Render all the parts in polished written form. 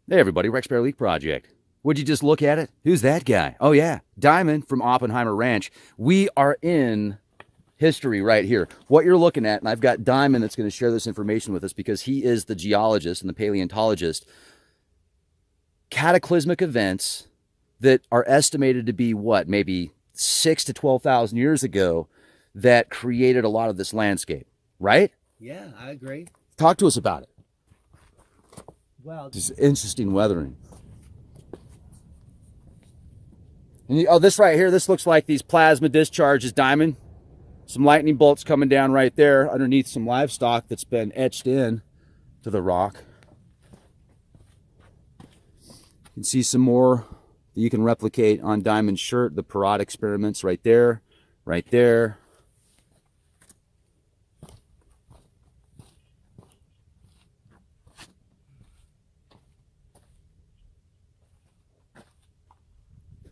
Hey everybody, Rex Bear Leak Project. Would you just look at it? Who's that guy? Oh yeah, Diamond from Oppenheimer Ranch. We are in history right here. What you're looking at, and I've got Diamond that's going to share this information with us because he is the geologist and the paleontologist. Cataclysmic events that are estimated to be what, maybe 6 to 12,000 years ago that created a lot of this landscape, right? Yeah, I agree. Talk to us about it. Well, Just interesting weathering. And oh, this right here, this looks like these plasma discharges, Diamond. Some lightning bolts coming down right there underneath some livestock that's been etched in to the rock. You can see some more that you can replicate on Diamond's shirt. The Perot experiments right there, right there.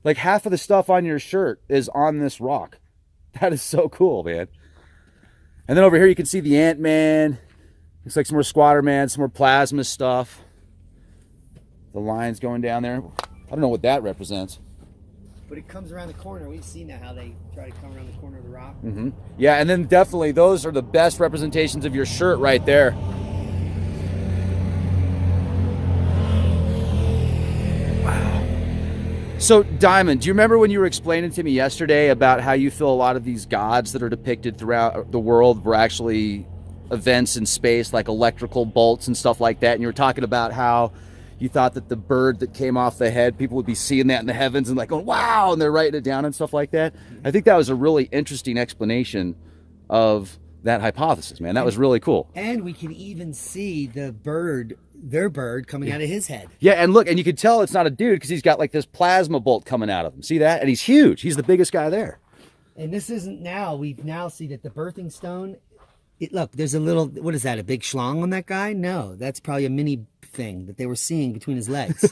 Like half of the stuff on your shirt is on this rock. That is so cool, man. And then over here you can see the Ant-Man. Looks like some more Squatter-Man, some more plasma stuff. The lines going down there. I don't know what that represents. but it comes around the corner. We've seen now how they try to come around the corner of the rock. Mm-hmm. Yeah, and then definitely those are the best representations of your shirt right there. So, Diamond, do you remember when you were explaining to me yesterday about how you feel a lot of these gods that are depicted throughout the world were actually events in space, like electrical bolts and stuff like that? And you were talking about how you thought that the bird that came off the head, people would be seeing that in the heavens and like going, wow, and they're writing it down and stuff like that. I think that was a really interesting explanation of that hypothesis, man. That was really cool. And we can even see the bird, their bird, coming out of his head. Yeah, and look, and you can tell it's not a dude because he's got like this plasma bolt coming out of him. See that? And he's huge. He's the biggest guy there. And this isn't now. We now see that the birthing stone, look, there's a little, what is that, a big schlong on that guy? No, that's probably a mini thing that they were seeing between his legs.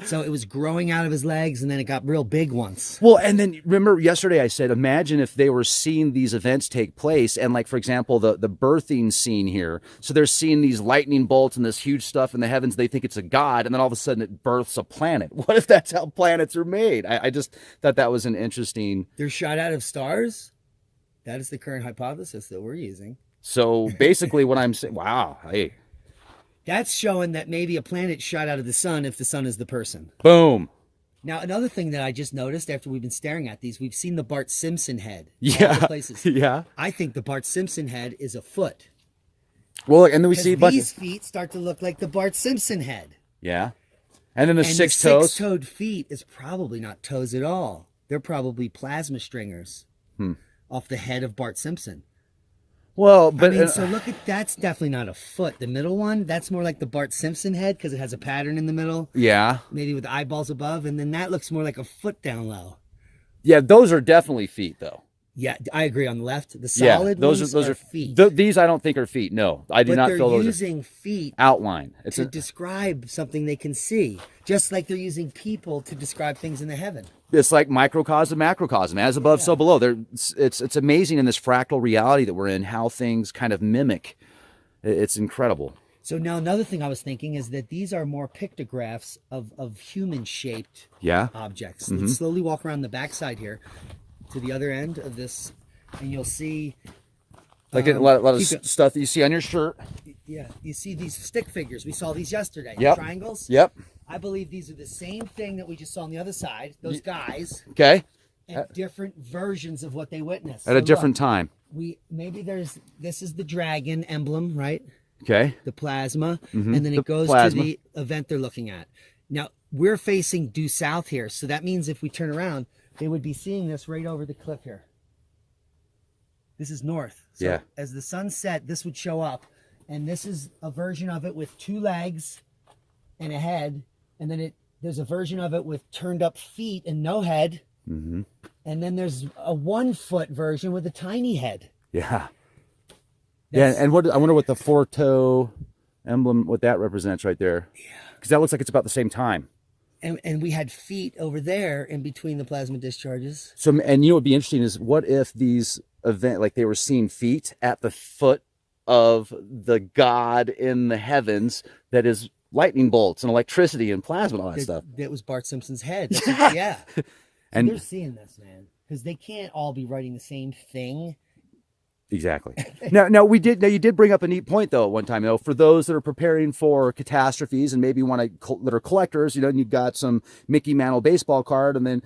So it was growing out of his legs and then it got real big once. Well, and then remember yesterday I said, imagine if they were seeing these events take place and like, for example, the birthing scene here. So they're seeing these lightning bolts and this huge stuff in the heavens. They think it's a god. And then all of a sudden it births a planet. What if that's how planets are made? I just thought that was an interesting. They're shot out of stars. That is the current hypothesis that we're using. So basically what I'm saying, wow, hey. That's showing that maybe a planet shot out of the sun if the sun is the person. Boom. Now, another thing that I just noticed after we've been staring at these, we've seen the Bart Simpson head. Yeah. All the places. Yeah. I think the Bart Simpson head is a foot. Well, look, and then we see a bunch these feet start to look like the Bart Simpson head. Yeah. And then the And six the toes. six-toed feet is probably not toes at all. They're probably plasma stringers off the head of Bart Simpson. Well, but I mean, so look at, that's definitely not a foot. The middle one, that's more like the Bart Simpson head because it has a pattern in the middle. yeah. Maybe with the eyeballs above. And then that looks more like a foot down low. Yeah, those are definitely feet though. Yeah, I agree. On the left, the Yeah, solid those ones are feet. These I don't think are feet. No, I do But not they're feel those are using feet outline. It's to describe something they can see. Just like they're using people to describe things in the heaven. it's like microcosm, macrocosm, as above, so below. It's amazing in this fractal reality that we're in how things kind of mimic. It's incredible. So now another thing I was thinking is that these are more pictographs of human-shaped Yeah. objects. Let's slowly walk around the backside here to the other end of this, and you'll see... Like a lot of keep it- stuff that you see on your shirt. Yeah, you see these stick figures. We saw these yesterday. Yep. Triangles. Yep. I believe these are the same thing that we just saw on the other side. Those guys. Okay. And different versions of what they witnessed. At a So different look, time. this is the dragon emblem, right? Okay. The plasma. And then The it goes plasma. to the event they're looking at. Now, we're facing due south here. So that means if we turn around, they would be seeing this right over the cliff here. This is north. So Yeah. as the sun set, this would show up. And this is a version of it with 2 legs and a head. And then there's a version of it with turned up feet and no head. Mm-hmm. And then there's a 1-foot version with a tiny head. Yeah. That's- Yeah, and I wonder what the 4-toe emblem, what that represents right there. Yeah. Because that looks like it's about the same time. And we had feet over there in between the plasma discharges. So, and you know what would be interesting is what if these like they were seeing feet at the foot of the god in the heavens that is lightning bolts and electricity and plasma and all that stuff. That was Bart Simpson's head. Yeah. And they're seeing this, man, because they can't all be writing the same thing. Exactly. Now you did bring up a neat point though at one time, for those that are preparing for catastrophes and maybe that are collectors, and you've got some Mickey Mantle baseball card, and then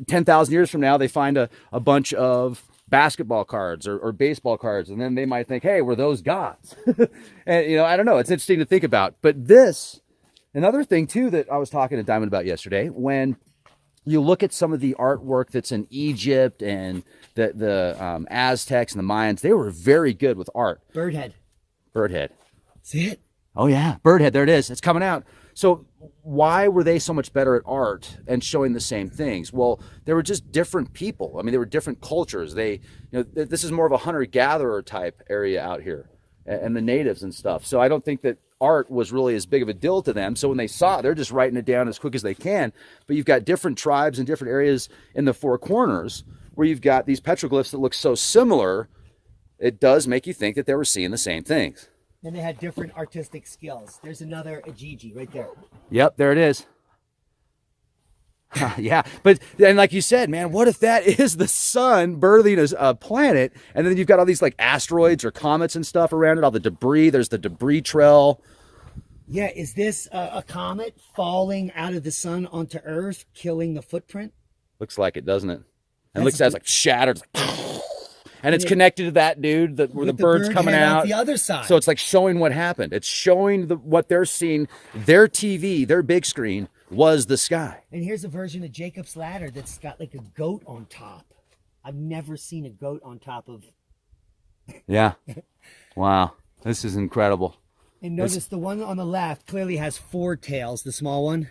10,000 years from now they find a bunch of basketball cards or baseball cards, and then they might think, hey, were those gods? And I don't know, it's interesting to think about. But another thing too that I was talking to Diamond about yesterday, when you look at some of the artwork that's in Egypt and the Aztecs and the Mayans, they were very good with art. Birdhead. See it? Oh yeah, Birdhead. There it is. It's coming out. So why were they so much better at art and showing the same things? Well, they were just different people. I mean, they were different cultures. This is more of a hunter-gatherer type area out here, and the natives and stuff. So I don't think that art was really as big of a deal to them. So when they saw it, they're just writing it down as quick as they can. But you've got different tribes and different areas in the Four Corners where you've got these petroglyphs that look so similar. It does make you think that they were seeing the same things. And they had different artistic skills. There's another Ajiji right there. Yep, there it is. Yeah, and like you said, man, what if that is the sun birthing a planet, and then you've got all these like asteroids or comets and stuff around it, all the debris. There's the debris trail. Yeah, is this a comet falling out of the sun onto Earth, killing the footprint? Looks like it, doesn't it? And it looks like shattered. And it's connected to that dude where the bird's coming out. The other side. So it's like showing what happened. It's showing what they're seeing. Their TV, their big screen, was the sky. And here's a version of Jacob's Ladder that's got like a goat on top. I've never seen a goat on top of. Yeah. Wow. This is incredible. And notice the one on the left clearly has 4 tails, the small one.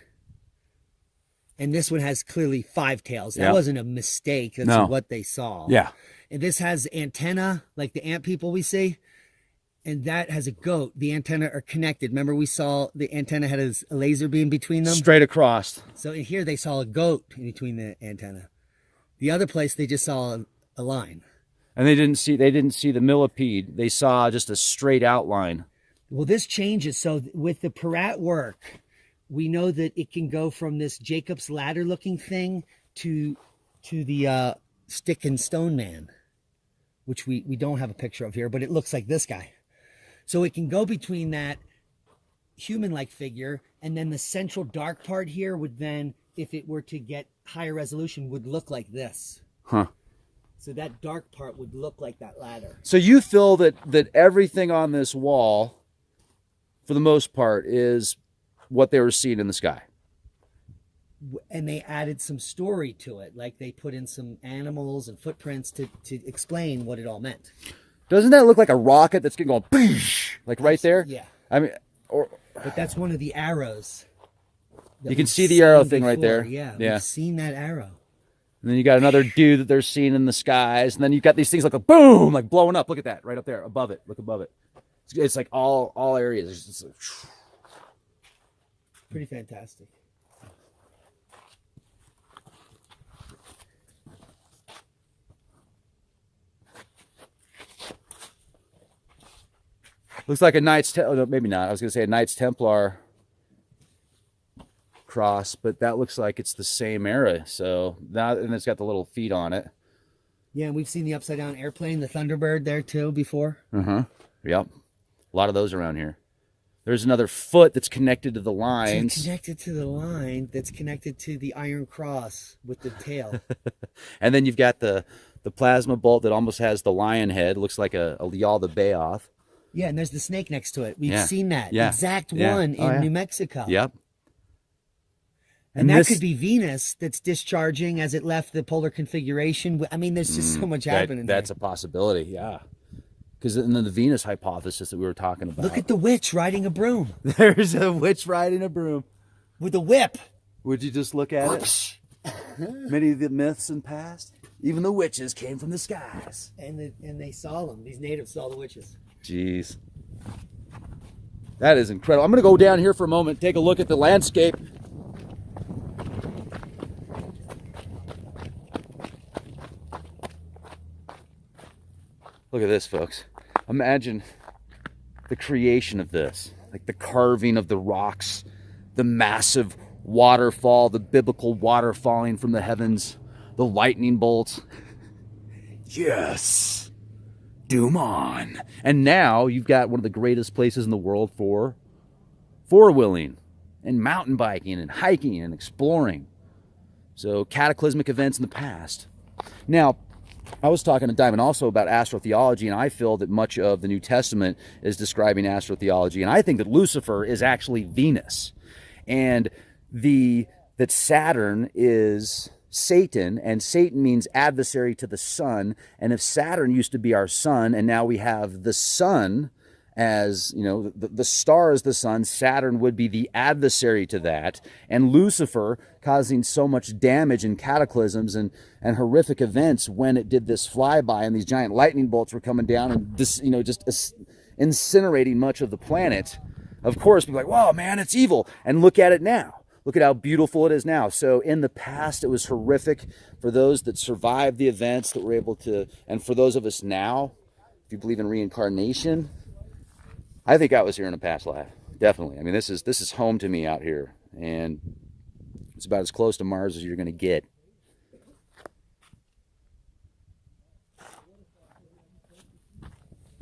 And this one has clearly 5 tails. That wasn't a mistake. That's what they saw. Yeah. And this has antenna, like the ant people we see. And that has a goat. The antenna are connected. Remember we saw the antenna had a laser beam between them? Straight across. So in here they saw a goat in between the antenna. The other place they just saw a line. And they didn't see the millipede. They saw just a straight outline. Well, this changes. So with the Peratt work, we know that it can go from this Jacob's Ladder looking thing to the stick and stone man, which we don't have a picture of here, but it looks like this guy. So it can go between that human-like figure, and then the central dark part here would then, if it were to get higher resolution, would look like this. Huh. So that dark part would look like that ladder. So you feel that everything on this wall, for the most part, is what they were seeing in the sky. And they added some story to it, like they put in some animals and footprints to explain what it all meant. Doesn't that look like a rocket that's going like right there? Yeah. I mean, but that's one of the arrows. You can see the arrow thing right there. Yeah, yeah. We've seen that arrow. And then you got another dude that they're seeing in the skies, and then you've got these things like a boom, like blowing up. Look at that right up there, above it. Look above it. It's like all areas. It's like, pretty fantastic. looks like a Knights, no, maybe not. I was going to say a Knights Templar cross, but that looks like it's the same era. So that, and it's got the little feet on it. Yeah, and we've seen the upside down airplane, the Thunderbird there too before. Yep. A lot of those around here. There's another foot that's connected to the lines. Connected to the line that's connected to the Iron Cross with the tail. And then you've got the plasma bolt that almost has the lion head. Looks like a Lial the Bayoff. Yeah, and there's the snake next to it. We've seen that exact one in New Mexico. Yep. And that could be Venus that's discharging as it left the polar configuration. I mean, there's just so much happening That's there. a possibility, yeah. Because in the Venus hypothesis that we were talking about. Look at the witch riding a broom. There's a witch riding a broom. With a whip. Would you just look at it? Many of the myths in past, even the witches came from the skies. And they saw them. These natives saw the witches. Jeez. That is incredible. I'm going to go down here for a moment, take a look at the landscape. Look at this, folks. Imagine the creation of this. like the carving of the rocks, the massive waterfall, the biblical water falling from the heavens, the lightning bolts. Yes, doom on. And now you've got one of the greatest places in the world for four-wheeling and mountain biking and hiking and exploring. So cataclysmic events in the past. Now, I was talking to Diamond also about astrotheology, and I feel that much of the New Testament is describing astrotheology, and I think that Lucifer is actually Venus, and that Saturn is Satan, and Satan means adversary to the sun. And if Saturn used to be our sun, and now we have the sun as, you know, the star is the sun, Saturn would be the adversary to that, and Lucifer causing so much damage and cataclysms and horrific events when it did this flyby, and these giant lightning bolts were coming down and this, you know, just incinerating much of the planet. Of course, people are like, "Whoa, man, it's evil!" And look at it now. Look at how beautiful it is now. So in the past, it was horrific for those that survived the events, that were able to, and for those of us now, if you believe in reincarnation, I think I was here in a past life. Definitely. I mean, this is home to me out here, and it's about as close to Mars as you're going to get.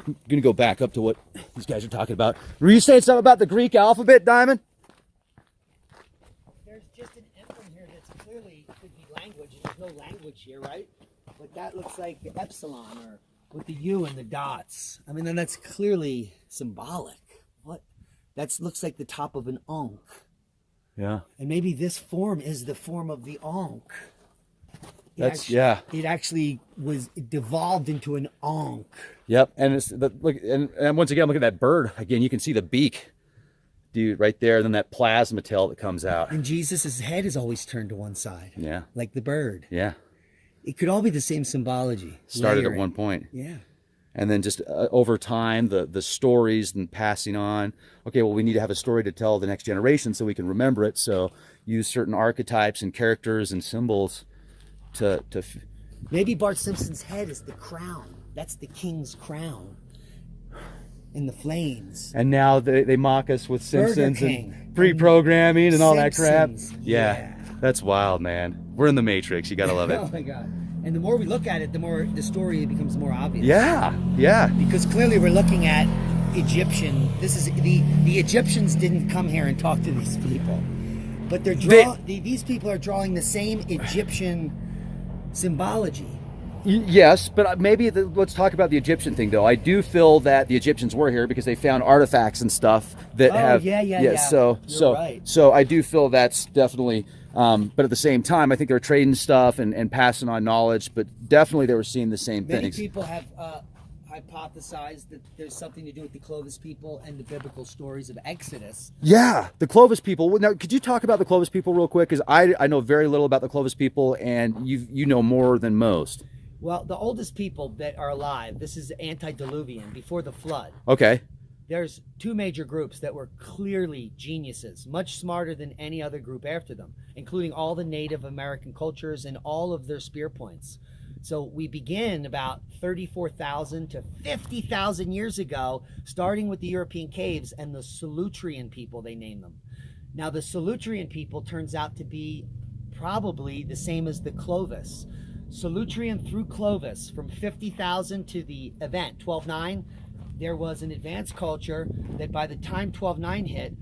I'm going to go back up to what these guys are talking about. Were you saying something about the Greek alphabet, Diamond? There's just an emblem here that's clearly could be language, and there's no language here, right? But that looks like the epsilon, or with the U and the dots. I mean, then that's clearly symbolic. What? That looks like the top of an Ankh. Yeah. And maybe this form is the form of the Ankh. It actually was devolved into an Ankh. Yep. And it's look, and once again, look at that bird. Again, you can see the beak, dude, right there. And then that plasma tail that comes out. And Jesus's head is always turned to one side. Yeah. Like the bird. Yeah. It could all be the same symbology. Started at one point. Yeah. And then just over time, the stories and passing on. Okay, well, we need to have a story to tell the next generation so we can remember it. So use certain archetypes and characters and symbols to Maybe Bart Simpson's head is the crown. That's the king's crown. In the flames. And now they mock us with Simpsons King. and pre-programming and all that crap. Yeah. That's wild, man. We're in the Matrix. You gotta love it. Oh my God. And the more we look at it, the more the story becomes more obvious. Yeah. Because clearly we're looking at Egyptian. This is the Egyptians didn't come here and talk to these people, but these people are drawing the same Egyptian symbology. Yes, but maybe let's talk about the Egyptian thing, though. I do feel that the Egyptians were here because they found artifacts and stuff that have. Yeah. So right. So I do feel that's definitely. But at the same time, I think they're trading stuff and passing on knowledge. But definitely, they were seeing the same Many things. people have hypothesized that there's something to do with the Clovis people and the biblical stories of Exodus. Yeah, the Clovis people. Now, could you talk about the Clovis people real quick? Because I know very little about the Clovis people, and you know more than most. Well, the oldest people that are alive, this is antediluvian, before the flood. Okay. There's two major groups that were clearly geniuses, much smarter than any other group after them, including all the Native American cultures and all of their spear points. So we begin about 34,000 to 50,000 years ago, starting with the European caves and the Solutrean people, they name them. Now, the Solutrean people turns out to be probably the same as the Clovis. Solutrean through Clovis, from 50,000 to the event, 12.9, there was an advanced culture that by the time 12.9 hit,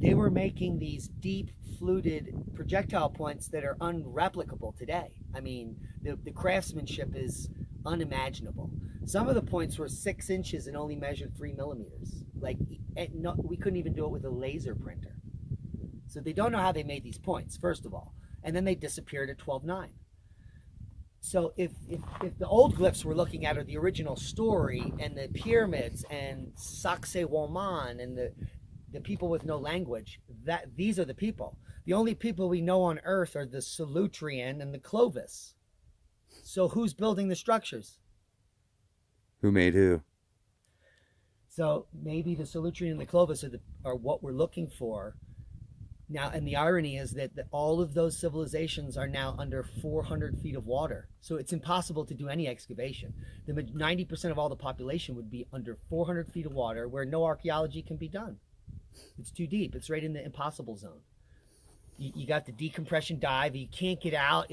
they were making these deep fluted projectile points that are unreplicable today. I mean, the craftsmanship is unimaginable. Some of the points were 6 inches and only measured 3 millimeters. We couldn't even do it with a laser printer. So they don't know how they made these points, first of all. And then they disappeared at 12.9. So if the old glyphs we're looking at are the original story, and the pyramids and Sacsayhuaman and the people with no language, these are the people. The only people we know on Earth are the Solutrean and the Clovis. So who's building the structures? Who made who? So maybe the Solutrean and the Clovis are what we're looking for. Now, and the irony is that all of those civilizations are now under 400 feet of water. So it's impossible to do any excavation. 90% of all the population would be under 400 feet of water where no archaeology can be done. It's too deep. It's right in the impossible zone. You got the decompression dive. You can't get out.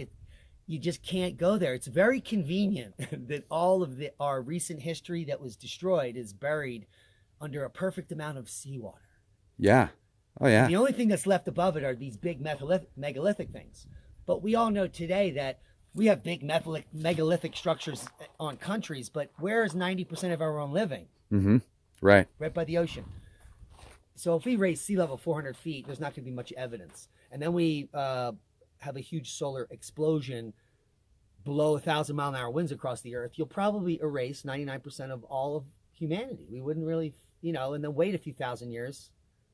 You just can't go there. It's very convenient that all of our recent history that was destroyed is buried under a perfect amount of seawater. Yeah. Oh, yeah. The only thing that's left above it are these big megalithic things. But we all know today that we have big megalithic structures on countries, but where is 90% of our own living? Mm-hmm. Right. Right by the ocean. So if we raise sea level 400 feet, there's not going to be much evidence. And then we have a huge solar explosion, below 1,000-mile-an-hour winds across the earth. You'll probably erase 99% of all of humanity. We wouldn't really, and then wait a few thousand years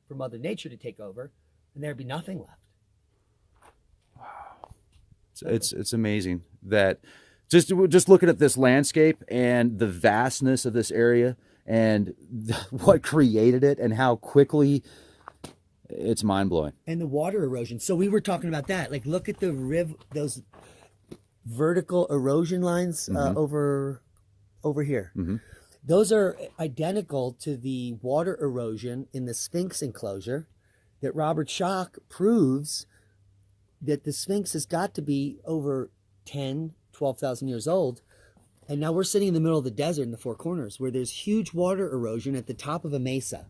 for Mother Nature to take over, and there'd be nothing left. Wow. It's amazing that just looking at this landscape and the vastness of this area and what created it and how quickly, it's mind-blowing. And the water erosion. So we were talking about that. Like, look at those vertical erosion lines over here. Mm-hmm. Those are identical to the water erosion in the Sphinx enclosure that Robert Schoch proves that the Sphinx has got to be over 10, 12,000 years old. And now we're sitting in the middle of the desert in the Four Corners where there's huge water erosion at the top of a mesa.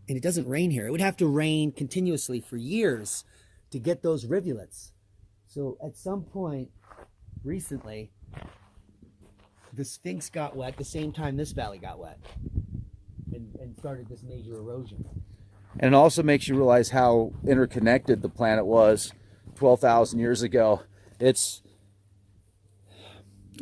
And it doesn't rain here. It would have to rain continuously for years to get those rivulets. So at some point recently, the Sphinx got wet the same time this valley got wet and started this major erosion. And it also makes you realize how interconnected the planet was 12,000 years ago. It's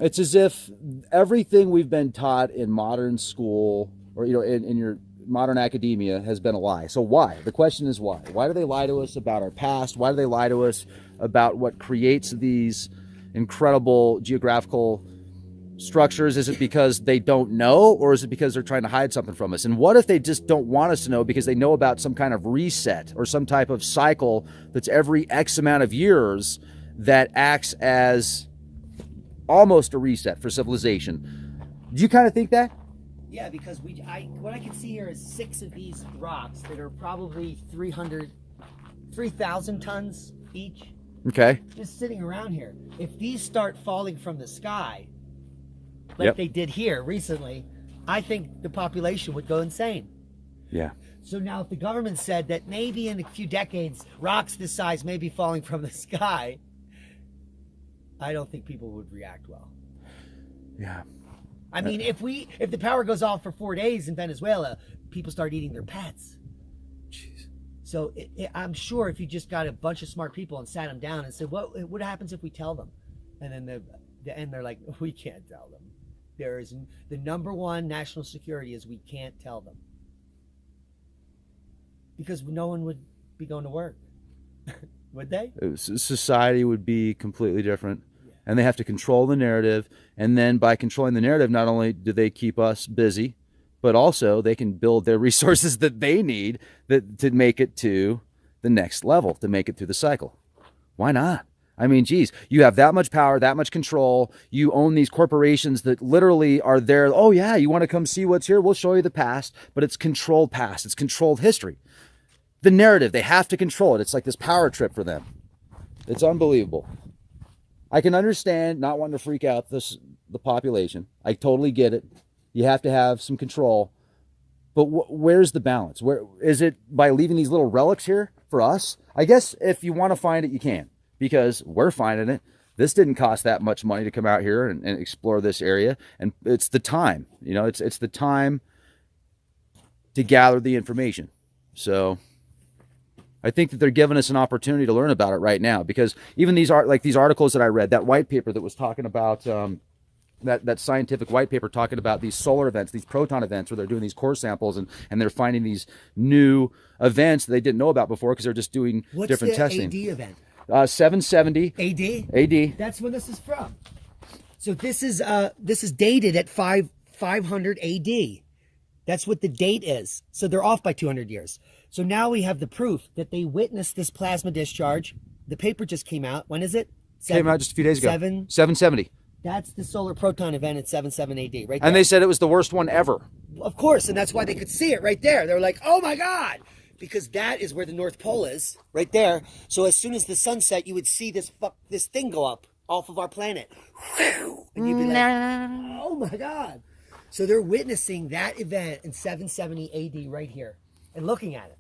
as if everything we've been taught in modern school or in your modern academia has been a lie. So why? The question is why? Why do they lie to us about our past? Why do they lie to us about what creates these incredible geographical structures? Is it because they don't know, or is it because they're trying to hide something from us? And what if they just don't want us to know because they know about some kind of reset or some type of cycle that's every X amount of years that acts as almost a reset for civilization? Do you kind of think that? Yeah, because what I can see here is 6 of these rocks that are probably 3,000 tons each. Okay. Just sitting around here. If these start falling from the sky, like they did here recently, I think the population would go insane. Yeah. So now if the government said that maybe in a few decades, rocks this size may be falling from the sky, I don't think people would react well. Yeah. I mean, if the power goes off for 4 days in Venezuela, people start eating their pets. Jeez. So I'm sure if you just got a bunch of smart people and sat them down and said, what happens if we tell them? And then they're like, we can't tell them. There is the number one national security is we can't tell them. Because no one would be going to work. Would they? Society would be completely different. And they have to control the narrative. And then by controlling the narrative, not only do they keep us busy, but also they can build their resources that they need to make it to the next level, to make it through the cycle. Why not? I mean, geez, you have that much power, that much control. You own these corporations that literally are there. Oh, yeah, you want to come see what's here? We'll show you the past. But it's controlled past. It's controlled history. The narrative, they have to control it. It's like this power trip for them. It's unbelievable. I can understand not wanting to freak out the population. I totally get it. You have to have some control. But where's the balance? Where is it by leaving these little relics here for us? I guess if you want to find it, you can, because we're finding it. This didn't cost that much money to come out here and explore this area. And it's the time, it's the time to gather the information. So I think that they're giving us an opportunity to learn about it right now, because even these articles that I read, that white paper that was talking about that scientific white paper talking about these solar events, these proton events, where they're doing these core samples and they're finding these new events that they didn't know about before because they're just doing different testing. What's the AD event? 770 AD. AD. That's when this is from. So this is dated at 500 AD. That's what the date is. So they're off by 200 years. So now we have the proof that they witnessed this plasma discharge. The paper just came out. When is it? Came out just a few days ago. 770. That's the solar proton event at 77 AD, right there. And they said it was the worst one ever. Of course, and that's why they could see it right there. They're like, oh my God, because that is where the North Pole is, right there. So as soon as the sun set, you would see this thing go up off of our planet. And you'd be like, oh my God. So they're witnessing that event in 770 AD right here and looking at it.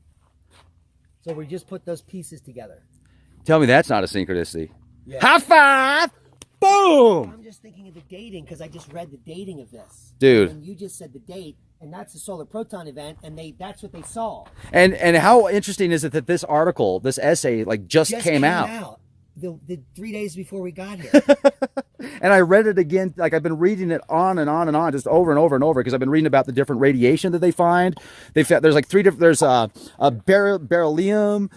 So we just put those pieces together. Tell me that's not a synchronicity. Yeah. High five! Boom! I'm just thinking of the dating because I just read the dating of this. Dude. And you just said the date, and that's the solar proton event, and that's what they saw. And how interesting is it that this article, this essay, like just came out. The 3 days before we got here. And I read it again, like I've been reading it on and on and on, just over and over and over, because I've been reading about the different radiation that they find. There's like three different, there's beryllium.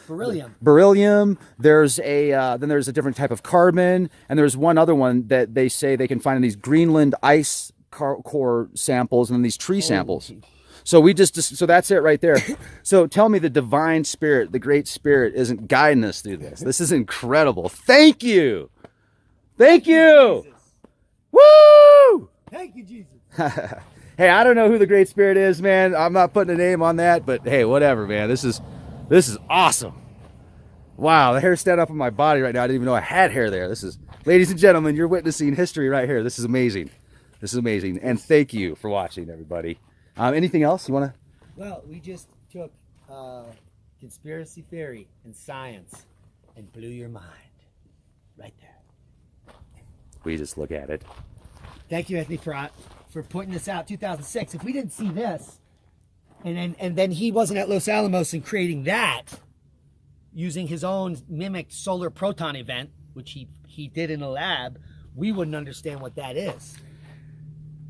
There's then there's a different type of carbon, and there's one other one that they say they can find in these Greenland ice core samples and then these tree samples. So so that's it right there. So tell me the divine spirit, the great spirit isn't guiding us through this. This is incredible. Thank you. Thank you. Woo! Thank you, Jesus. Hey, I don't know who the great spirit is, man. I'm not putting a name on that, but hey, whatever, man. This is awesome. Wow, the hair stand up on my body right now. I didn't even know I had hair there. Ladies and gentlemen, you're witnessing history right here. This is amazing. This is amazing. And thank you for watching, everybody. Anything else you want to? Well, we just took conspiracy theory and science and blew your mind right there. We just look at it. Thank you, Anthony, for pointing this out. 2006. If we didn't see this, and then he wasn't at Los Alamos and creating that, using his own mimicked solar proton event, which he did in a lab, we wouldn't understand what that is.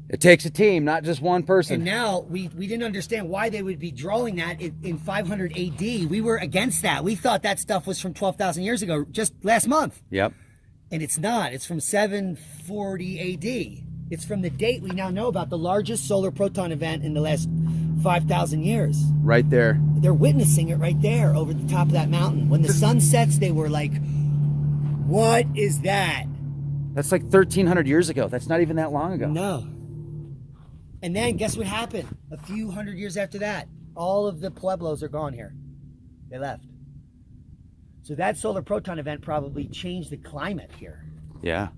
It takes a team, not just one person. And now we didn't understand why they would be drawing that in 500 AD. We were against that. We thought that stuff was from 12,000 years ago, just last month. Yep. And it's not. It's from 740 AD. It's from the date we now know about, the largest solar proton event in the last 5,000 years. Right there. They're witnessing it right there over the top of that mountain. When the sun sets, they were like, what is that? That's like 1,300 years ago. That's not even that long ago. No. And then guess what happened? A few hundred years after that, all of the Pueblos are gone here. They left. So that solar proton event probably changed the climate here. Yeah,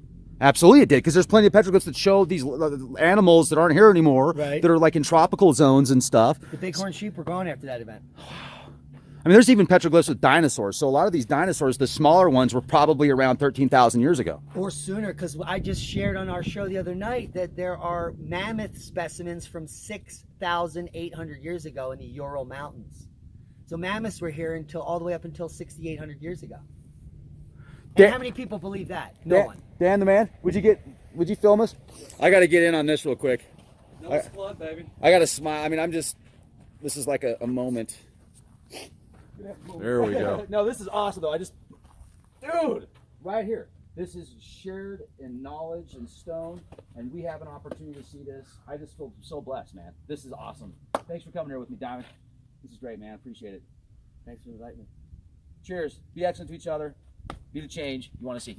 absolutely it did, because there's plenty of petroglyphs that show these animals that aren't here anymore, right, that are like in tropical zones and stuff. The bighorn sheep were gone after that event. I mean, there's even petroglyphs with dinosaurs. So a lot of these dinosaurs, the smaller ones, were probably around 13,000 years ago. Or sooner, because I just shared on our show the other night that there are mammoth specimens from 6,800 years ago in the Ural Mountains. So mammoths were here all the way up until 6,800 years ago. And how many people believe that? No one. Dan the man, would you film us? I got to get in on this real quick. No blood, baby. I got to smile. I mean, this is like a moment. There we go. No, this is awesome though. Dude, right here. This is shared in knowledge and stone, and we have an opportunity to see this. I just feel so blessed, man. This is awesome. Thanks for coming here with me, Diamond. This is great, man. Appreciate it. Thanks for inviting me. Cheers. Be excellent to each other. Be the change you want to see.